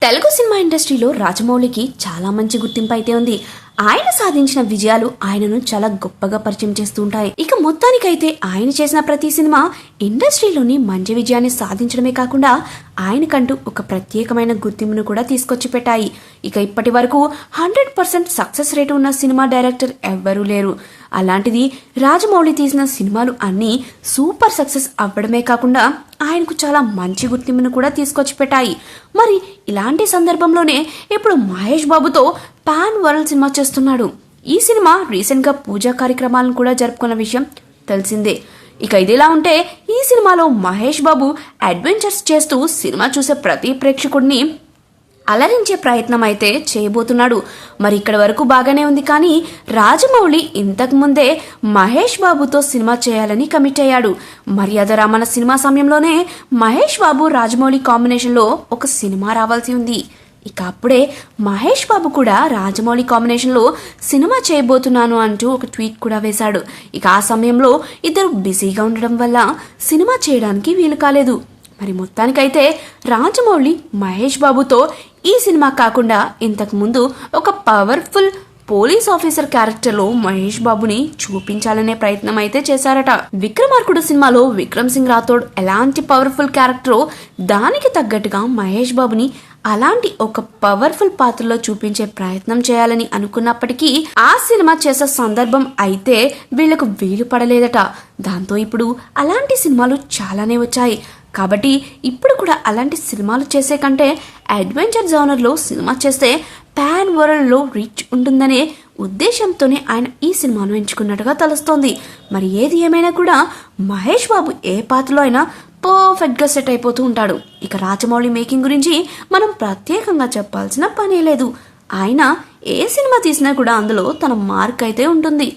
Telugu cinema ఇండస్ట్రీలో రాజమౌళికి చాలా మంచి గుర్తింపు అయితే ఉంది. ఆయన సాధించిన విజయాలు ఆయనను చాలా గొప్పగా పరిచయం చేస్తూ ఉంటాయి. ఇక మొత్తానికైతే ఆయన చేసిన ప్రతి సినిమా ఇండస్ట్రీలోని మంచి విజయాన్ని సాధించడమే కాకుండా ఆయనకంటూ ఒక ప్రత్యేకమైన గుర్తింపును కూడా తీసుకొచ్చి పెట్టాయి. ఇక ఇప్పటి వరకు 100% సక్సెస్ రేటు ఉన్న సినిమా డైరెక్టర్ ఎవ్వరూ లేరు. అలాంటిది రాజమౌళి తీసిన సినిమాలు అన్నీ సూపర్ సక్సెస్ అవ్వడమే కాకుండా ఆయనకు చాలా మంచి గుర్తింపును కూడా తీసుకొచ్చి పెట్టాయి. మరి ఇలాంటి సందర్భంలోనే ఇప్పుడు మహేష్ బాబుతో పాన్ వరల్డ్ సినిమా చేస్తున్నాడు. ఈ సినిమా రీసెంట్గా పూజా కార్యక్రమాలను కూడా జరుపుకున్న విషయం తెలిసిందే. ఇక ఇదిలా ఉంటే ఈ సినిమాలో మహేష్ బాబు అడ్వెంచర్స్ చేస్తూ సినిమా చూసే ప్రతి ప్రేక్షకుడిని అలరించే ప్రయత్నం అయితే చేయబోతున్నాడు. మరి ఇక్కడ వరకు బాగానే ఉంది, కానీ రాజమౌళి ఇంతకు ముందే మహేష్ బాబుతో సినిమా చేయాలని కమిట్ అయ్యాడు. మర్యాద రామన్న సినిమా సమయంలోనే మహేష్ బాబు రాజమౌళి కాంబినేషన్లో ఒక సినిమా రావాల్సి ఉంది. ఇక అప్పుడే మహేష్ బాబు కూడా రాజమౌళి కాంబినేషన్లో సినిమా చేయబోతున్నాను అంటూ ఒక ట్వీట్ కూడా వేశాడు. ఇక ఆ సమయంలో ఇద్దరు బిజీగా ఉండడం వల్ల సినిమా చేయడానికి వీలు కాలేదు. మరి మొత్తానికైతే రాజమౌళి మహేష్ బాబుతో ఈ సినిమా కాకుండా ఇంతకు ముందు ఒక పవర్ఫుల్ పోలీస్ ఆఫీసర్ క్యారెక్టర్లో మహేష్ బాబుని చూపించాలనే ప్రయత్నం అయితే చేశారట. విక్రమార్కుడు సినిమాలో విక్రమ్ సింగ్ రాథోడ్ ఎలాంటి పవర్ఫుల్ క్యారెక్టరో దానికి తగ్గట్టుగా మహేష్ బాబుని అలాంటి ఒక పవర్ఫుల్ పాత్రలో చూపించే ప్రయత్నం చేయాలని అనుకున్నప్పటికీ ఆ సినిమా చేసే సందర్భం అయితే వీళ్లకు వీలు పడలేదట. దాంతో ఇప్పుడు అలాంటి సినిమాలు చాలానే వచ్చాయి. కాబట్టి ఇప్పుడు కూడా అలాంటి సినిమాలు చేసే కంటే అడ్వెంచర్ జోనర్లో సినిమా చేస్తే పాన్ వరల్డ్లో రీచ్ ఉంటుందనే ఉద్దేశంతోనే ఆయన ఈ సినిమాను ఎంచుకున్నట్టుగా తెలుస్తోంది. మరి ఏది ఏమైనా కూడా మహేష్ బాబు ఏ పాత్రలో అయినా పర్ఫెక్ట్గా సెట్ అయిపోతూ ఉంటాడు. ఇక రాజమౌళి మేకింగ్ గురించి మనం ప్రత్యేకంగా చెప్పాల్సిన పనే లేదు. ఆయన ఏ సినిమా తీసినా కూడా అందులో తన మార్క్ అయితే ఉంటుంది.